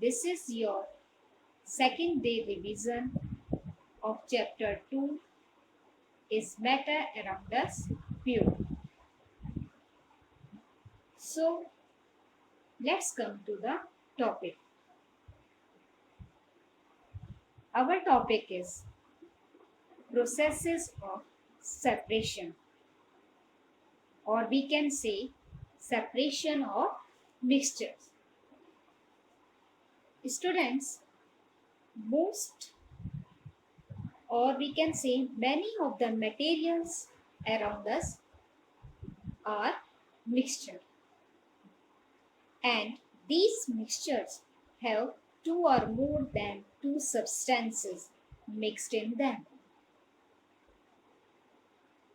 This is your second day revision of chapter 2 is matter around us pure. So let's come to the topic. Our topic is processes of separation, or we can say separation of mixtures. Students, most or we can say many of the materials around us are mixture, and these mixtures have two or more than two substances mixed in them.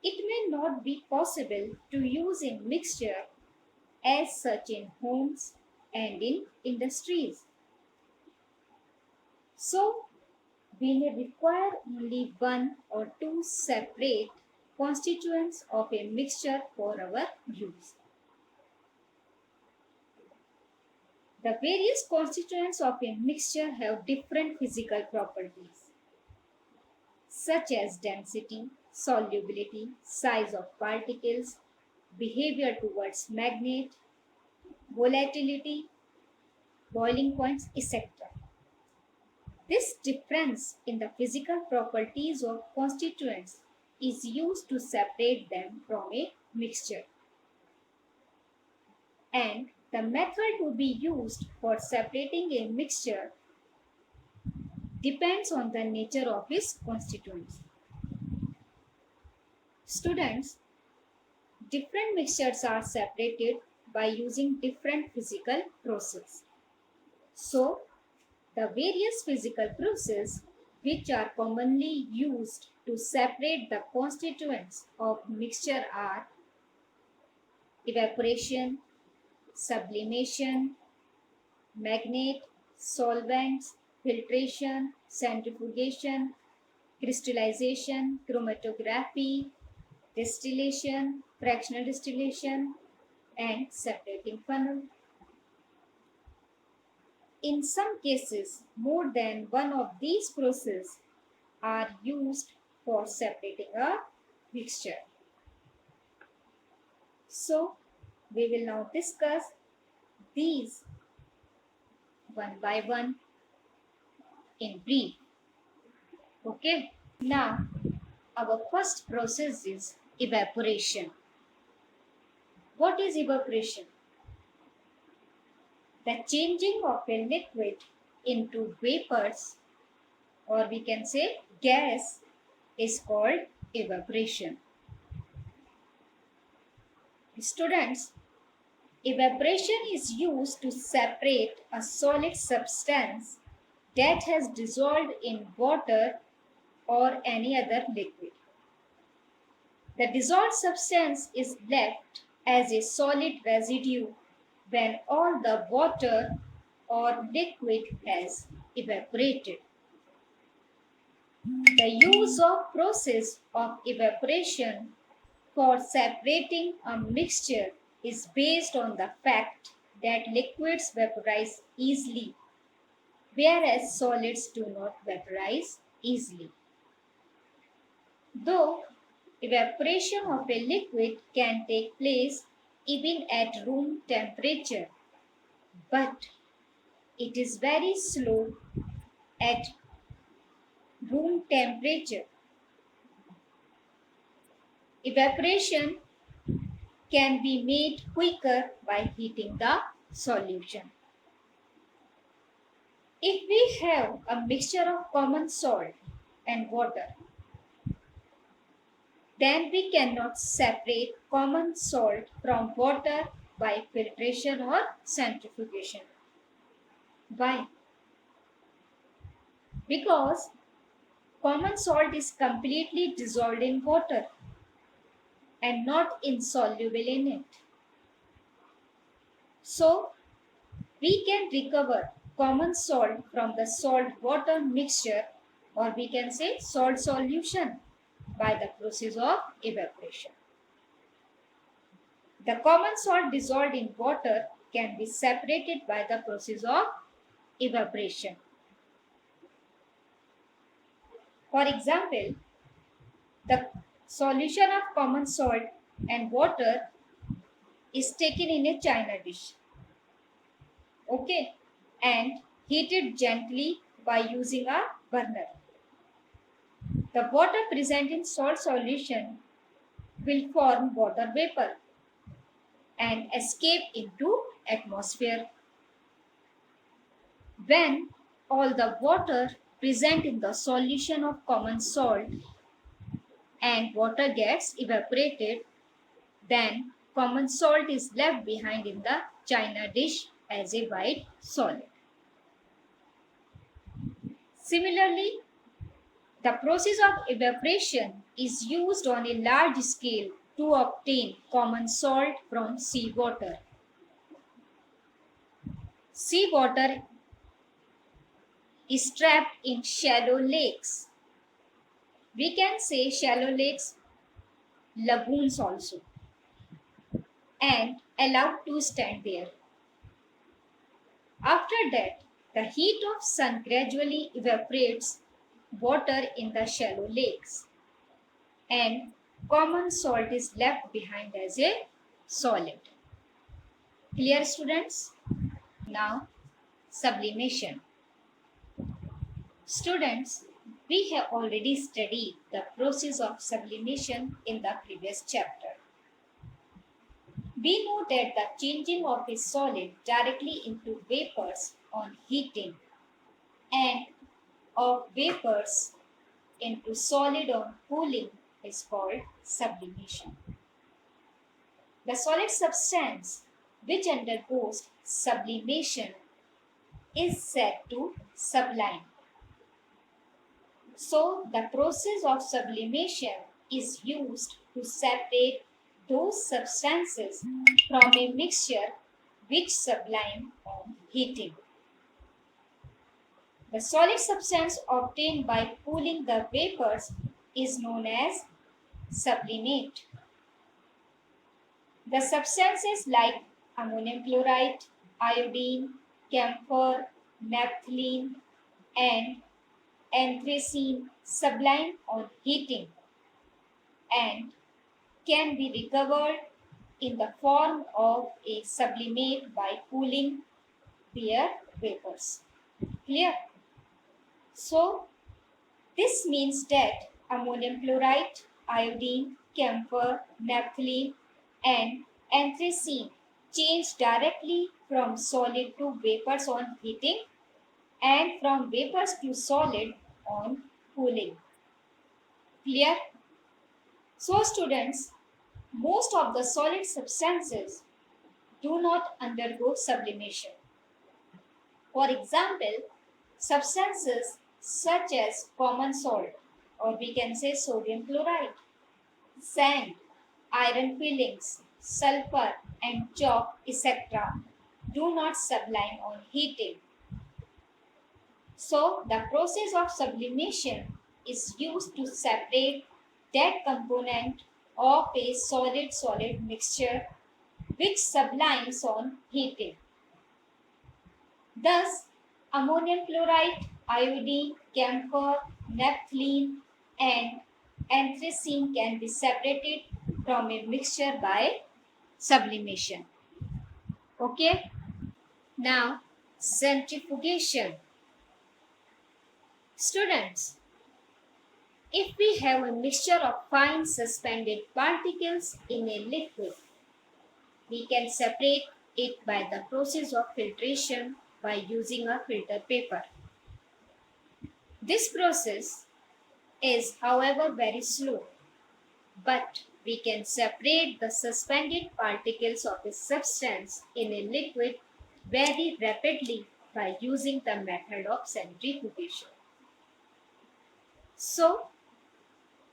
It may not be possible to use a mixture as such in homes and in industries. So, we may require only one or two separate constituents of a mixture for our use. The various constituents of a mixture have different physical properties, such as density, solubility, size of particles, behavior towards magnet, volatility, boiling points, etc. This difference in the physical properties of constituents is used to separate them from a mixture. And the method to be used for separating a mixture depends on the nature of its constituents. Students, different mixtures are separated by using different physical processes. So, the various physical processes which are commonly used to separate the constituents of mixture are evaporation, sublimation, magnet, solvents, filtration, centrifugation, crystallization, chromatography, distillation, fractional distillation, and separating funnel. In some cases, more than one of these processes are used for separating a mixture. So, we will now discuss these one by one in brief. Okay, now our first process is evaporation. What is evaporation? The changing of a liquid into vapors, or we can say gas, is called evaporation. Students, evaporation is used to separate a solid substance that has dissolved in water or any other liquid. The dissolved substance is left as a solid residue when all the water or liquid has evaporated. The use of process of evaporation for separating a mixture is based on the fact that liquids vaporize easily, whereas solids do not vaporize easily. Though evaporation of a liquid can take place even at room temperature, but it is very slow at room temperature. Evaporation can be made quicker by heating the solution. If we have a mixture of common salt and water, then we cannot separate common salt from water by filtration or centrifugation. Why? Because common salt is completely dissolved in water and not insoluble in it. So, we can recover common salt from the salt water mixture, or we can say salt solution, by the process of evaporation. The common salt dissolved in water can be separated by the process of evaporation. For example, the solution of common salt and water is taken in a china dish, okay, and heated gently by using a burner. The water present in salt solution will form water vapor and escape into atmosphere. When all the water present in the solution of common salt and water gets evaporated, then common salt is left behind in the china dish as a white solid. Similarly, the process of evaporation is used on a large scale to obtain common salt from seawater. Seawater is trapped in shallow lakes. We can say shallow lakes, lagoons also, and allowed to stand there. After that, the heat of sun gradually evaporates water in the shallow lakes, and common salt is left behind as a solid. Clear, students? Now, sublimation. Students, we have already studied the process of sublimation in the previous chapter. We know that the changing of a solid directly into vapors on heating and of vapors into solid on cooling is called sublimation. The solid substance which undergoes sublimation is said to sublime. So, the process of sublimation is used to separate those substances from a mixture which sublime on heating. The solid substance obtained by cooling the vapors is known as sublimate. The substances like ammonium chloride, iodine, camphor, naphthalene, and anthracene sublime on heating and can be recovered in the form of a sublimate by cooling their vapors. Clear? So, this means that ammonium chloride, iodine, camphor, naphthalene, and anthracene change directly from solid to vapors on heating and from vapors to solid on cooling. Clear? So, students, most of the solid substances do not undergo sublimation. For example, substances such as common salt, or we can say sodium chloride, sand, iron fillings, sulfur, and chalk, etc., do not sublime on heating. So, the process of sublimation is used to separate that component of a solid-solid mixture which sublimes on heating. Thus, ammonium chloride, iodine, camphor, naphthalene, and anthracene can be separated from a mixture by sublimation. Okay? Now, centrifugation. Students, if we have a mixture of fine suspended particles in a liquid, we can separate it by the process of filtration by using a filter paper. This process is, however, very slow, but we can separate the suspended particles of a substance in a liquid very rapidly by using the method of centrifugation. So,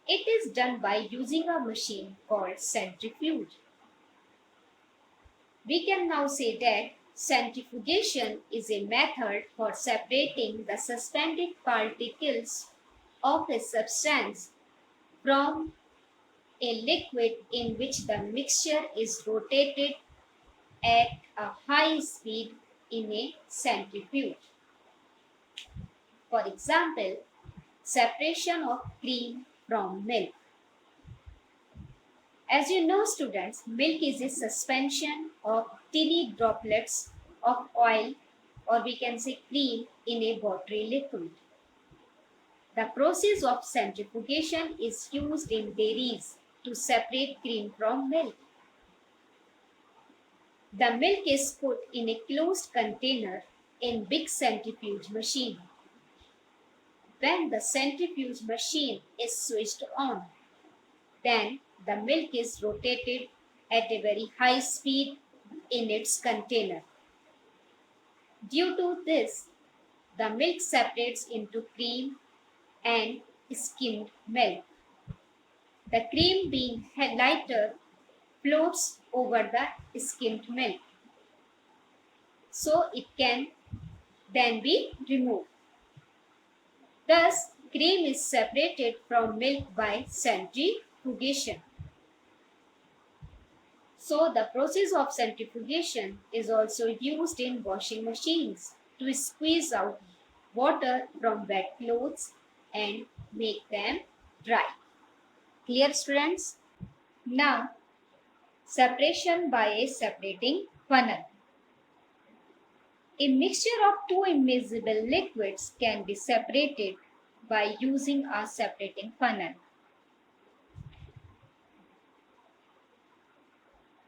it is done by using a machine called centrifuge. We can now say that centrifugation is a method for separating the suspended particles of a substance from a liquid in which the mixture is rotated at a high speed in a centrifuge. For example, separation of cream from milk. As you know, students, milk is a suspension of tiny droplets of oil, or we can say cream, in a watery liquid. The process of centrifugation is used in dairies to separate cream from milk. The milk is put in a closed container in big centrifuge machine. When the centrifuge machine is switched on, then the milk is rotated at a very high speed in its container. Due to this, the milk separates into cream and skimmed milk. The cream, being lighter, floats over the skimmed milk, so it can then be removed. Thus, cream is separated from milk by centrifugation. So, the process of centrifugation is also used in washing machines to squeeze out water from wet clothes and make them dry. Clear, students? Now, separation by a separating funnel. A mixture of two immiscible liquids can be separated by using a separating funnel.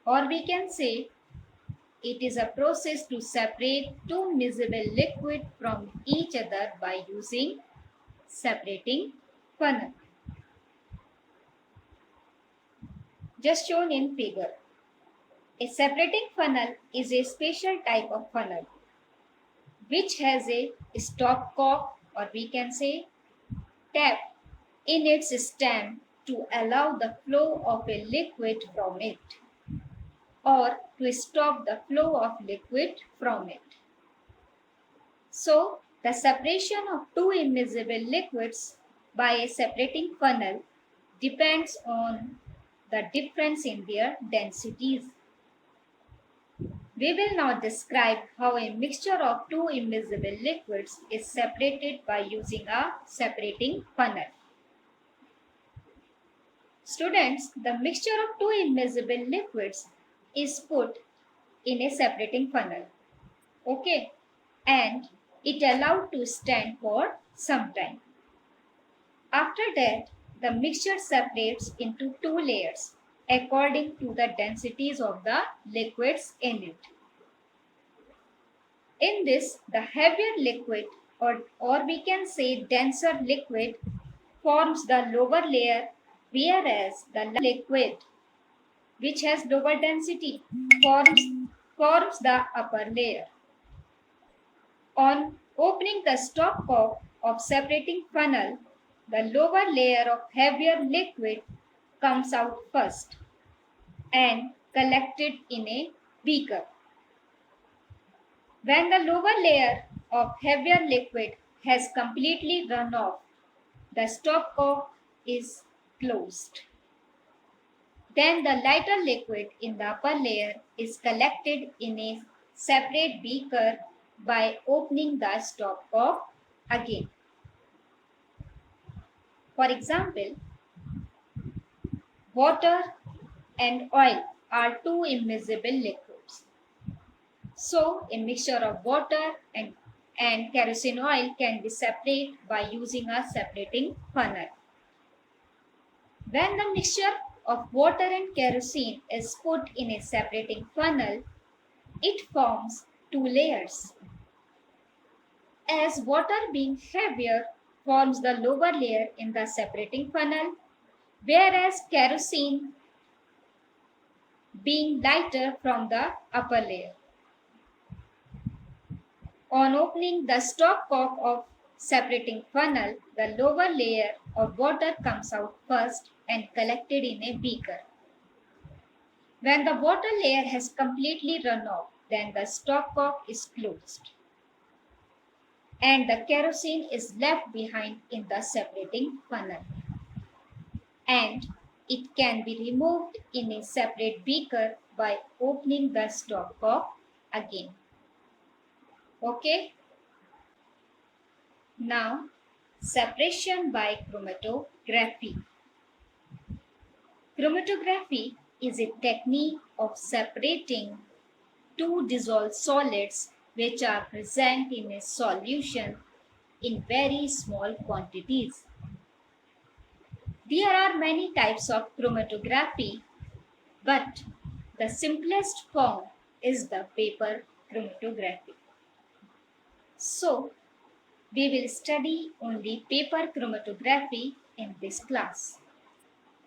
Or we can say it is a process to separate two miscible liquid from each other by using separating funnel. Just shown in figure. A separating funnel is a special type of funnel which has a stopcock, or we can say tap, in its stem to allow the flow of a liquid from it, or to stop the flow of liquid from it. So, the separation of two immiscible liquids by a separating funnel depends on the difference in their densities. We will now describe how a mixture of two immiscible liquids is separated by using a separating funnel. Students, the mixture of two immiscible liquids is put in a separating funnel. Okay, and it allowed to stand for some time. After that, the mixture separates into two layers according to the densities of the liquids in it. In this, the heavier liquid, or we can say denser liquid, forms the lower layer, whereas the liquid which has lower density forms the upper layer. On opening the stopcock of separating funnel, the lower layer of heavier liquid comes out first and collected in a beaker. When the lower layer of heavier liquid has completely run off, the stopcock is closed. Then the lighter liquid in the upper layer is collected in a separate beaker by opening the stopcock again. For example, water and oil are two immiscible liquids. So, a mixture of water and kerosene oil can be separated by using a separating funnel. When the mixture of water and kerosene is put in a separating funnel, it forms two layers. As water, being heavier, forms the lower layer in the separating funnel, whereas kerosene, being lighter, from the upper layer. On opening the stopcock of separating funnel, the lower layer of water comes out first and collected in a beaker. When the water layer has completely run off, then the stopcock is closed and the kerosene is left behind in the separating funnel, and it can be removed in a separate beaker by opening the stopcock again. Okay? Now, separation by chromatography. Chromatography is a technique of separating two dissolved solids which are present in a solution in very small quantities. There are many types of chromatography, but the simplest form is the paper chromatography. So, we will study only paper chromatography in this class.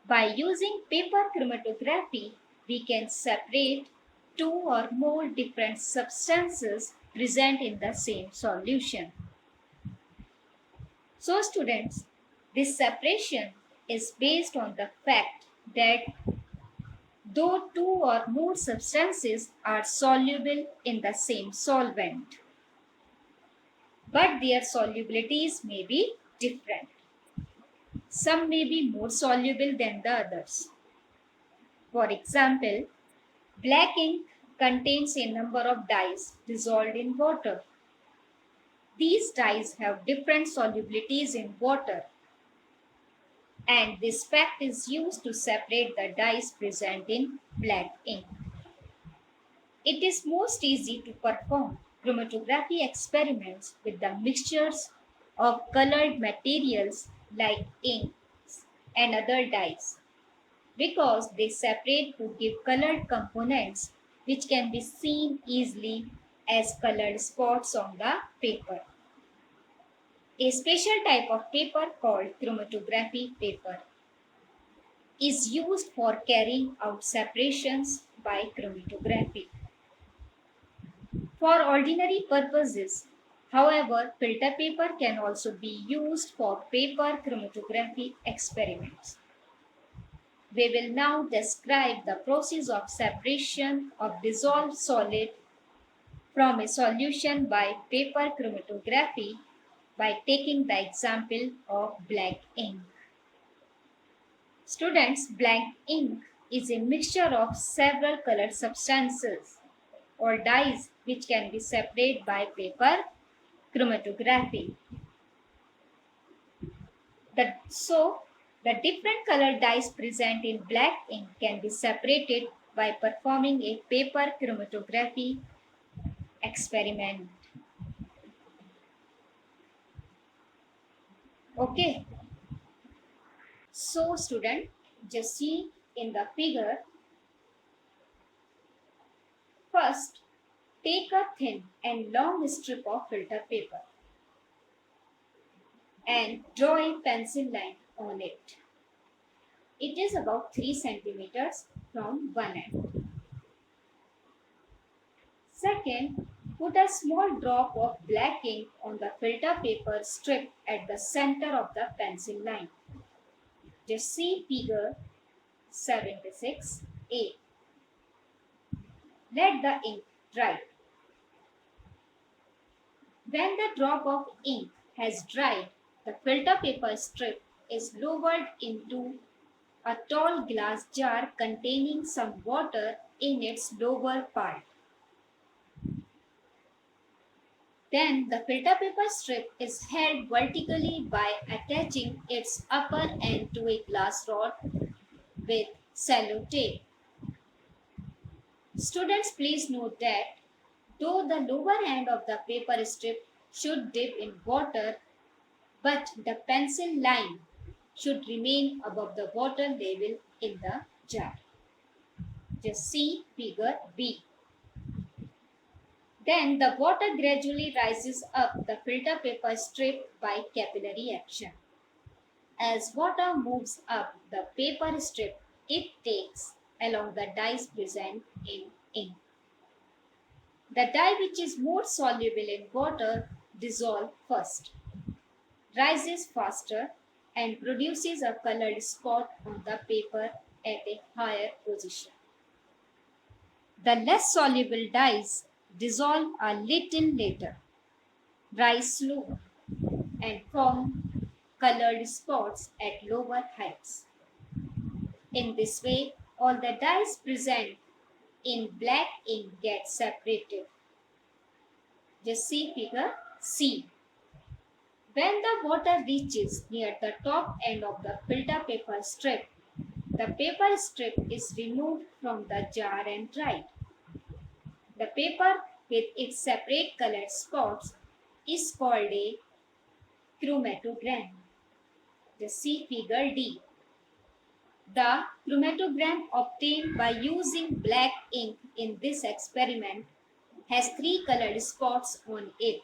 By using paper chromatography, we can separate two or more different substances present in the same solution. So students, this separation is based on the fact that though two or more substances are soluble in the same solvent, but their solubilities may be different. Some may be more soluble than the others. For example, black ink contains a number of dyes dissolved in water. These dyes have different solubilities in water, and this fact is used to separate the dyes present in black ink. It is most easy to perform chromatography experiments with the mixtures of colored materials like inks and other dyes because they separate to give colored components which can be seen easily as colored spots on the paper. A special type of paper called chromatography paper is used for carrying out separations by chromatography. For ordinary purposes, however, filter paper can also be used for paper chromatography experiments. We will now describe the process of separation of dissolved solid from a solution by paper chromatography by taking the example of black ink. Students, black ink is a mixture of several colored substances or dyes which can be separated by paper chromatography. The different colored dyes present in black ink can be separated by performing a paper chromatography experiment. Okay, so student, just see in the figure. First, take a thin and long strip of filter paper and draw a pencil line on it. It is about 3 centimeters from one end. Second, put a small drop of black ink on the filter paper strip at the center of the pencil line. Just see figure 76A. Let the ink dry. When the drop of ink has dried, the filter paper strip is lowered into a tall glass jar containing some water in its lower part. Then the filter paper strip is held vertically by attaching its upper end to a glass rod with sellotape. Students, please note that though the lower end of the paper strip should dip in water, but the pencil line should remain above the water level in the jar. Just see figure B. Then the water gradually rises up the filter paper strip by capillary action. As water moves up the paper strip, it takes along the dyes present in ink. The dye which is more soluble in water dissolves first, rises faster, and produces a colored spot on the paper at a higher position. The less soluble dyes dissolve a little later, rise slower, and form colored spots at lower heights. In this way, all the dyes present in black ink get separated. Just see figure C. When the water reaches near the top end of the filter paper strip, the paper strip is removed from the jar and dried. The paper with its separate colored spots is called a chromatogram. The see figure D. The chromatogram obtained by using black ink in this experiment has three colored spots on it.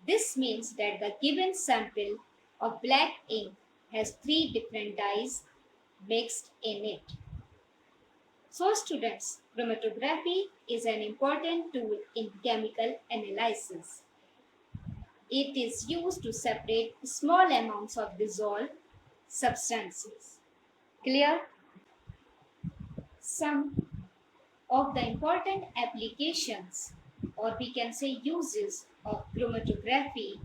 This means that the given sample of black ink has three different dyes mixed in it. So students, chromatography is an important tool in chemical analysis. It is used to separate small amounts of dissolved substances. Clear? Some of the important applications, or we can say uses, of chromatography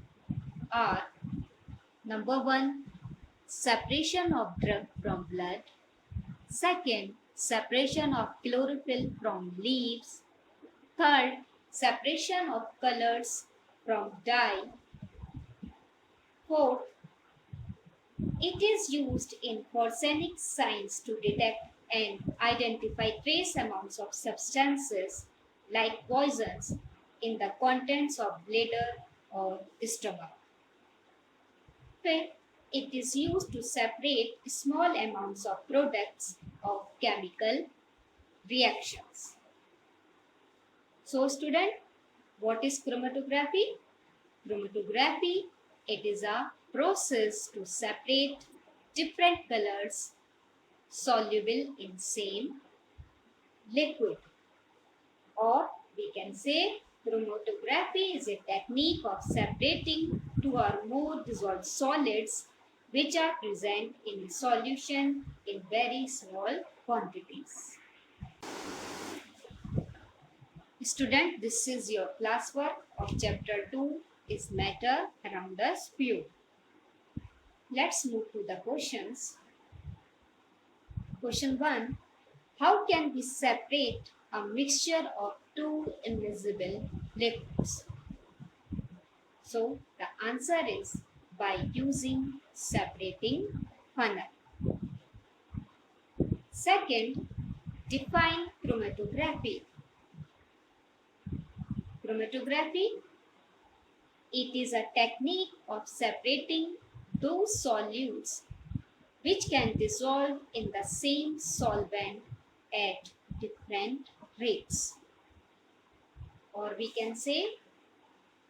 are: number one, separation of drug from blood; second, separation of chlorophyll from leaves; third, separation of colors from dye; fourth, it is used in forensic science to detect and identify trace amounts of substances like poisons in the contents of bladder or stomach. Fifth, it is used to separate small amounts of products of chemical reactions. So student, what is chromatography? Chromatography, it is a process to separate different colors soluble in same liquid, or we can say chromatography is a technique of separating two or more dissolved solids which are present in a solution in very small quantities. Student, this is your classwork of chapter 2 is matter around the spew. Let's move to the questions. Question 1. How can we separate a mixture of two immiscible liquids? So the answer is by using separating funnel. Second, define chromatography. Chromatography, it is a technique of separating those solutes which can dissolve in the same solvent at different rates. Or we can say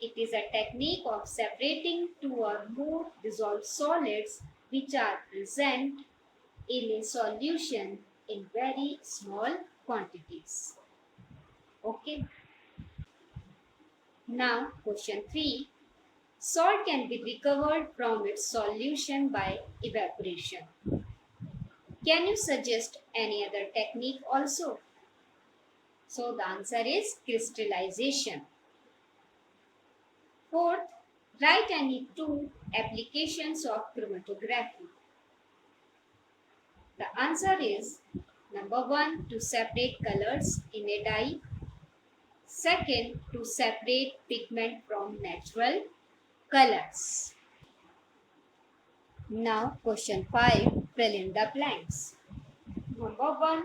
it is a technique of separating two or more dissolved solids which are present in a solution in very small quantities. Okay. Now question 3. Salt can be recovered from its solution by evaporation. Can you suggest any other technique also? So the answer is crystallization. Fourth, write any two applications of chromatography. The answer is number 1, to separate colors in a dye. Second, to separate pigment from natural colors. Now question 5, fill in the blanks. Number 1,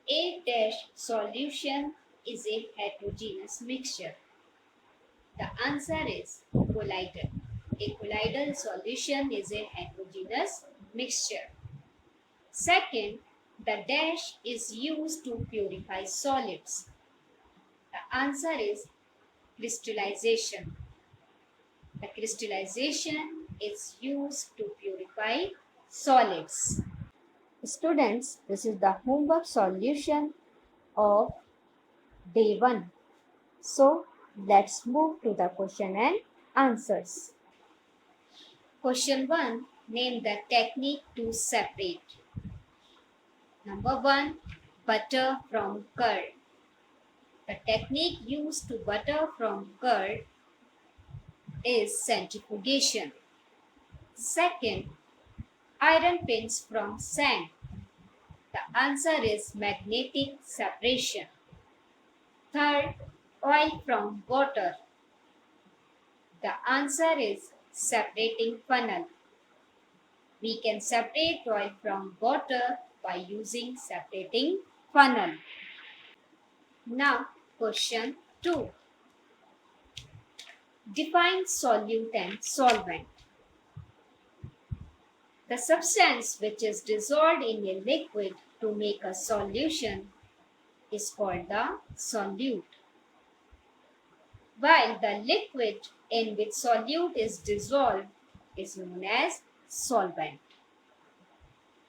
a dash solution is a heterogeneous mixture. The answer is colloidal. A colloidal solution is a heterogeneous mixture. Second, the dash is used to purify solids. The answer is crystallization. The crystallization is used to purify solids. Students, this is the homework solution of day 1. So, let's move to the question and answers. Question 1. Name the technique to separate. Number 1. Butter from curd. The technique used to butter from curd is centrifugation. Second, iron pins from sand. The answer is magnetic separation. Third, oil from water. The answer is separating funnel. We can separate oil from water by using separating funnel. Now, question 2. Define solute and solvent. The substance which is dissolved in a liquid to make a solution is called the solute, while the liquid in which solute is dissolved is known as solvent.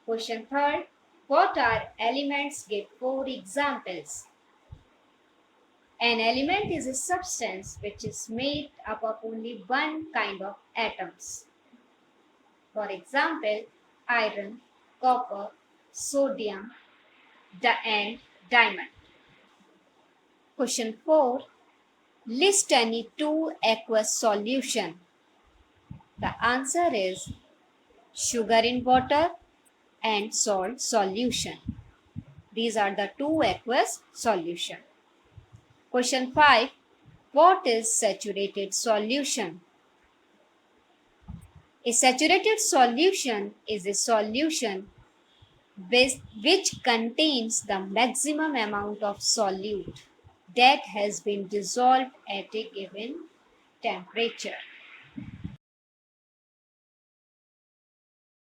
Question 3. What are elements? Give 4 examples. An element is a substance which is made up of only one kind of atoms. For example, iron, copper, sodium, and diamond. Question 4. List any 2 aqueous solution. The answer is sugar in water and salt solution. These are the 2 aqueous solution. Question 5. What is saturated solution? A saturated solution is a solution which contains the maximum amount of solute that has been dissolved at a given temperature.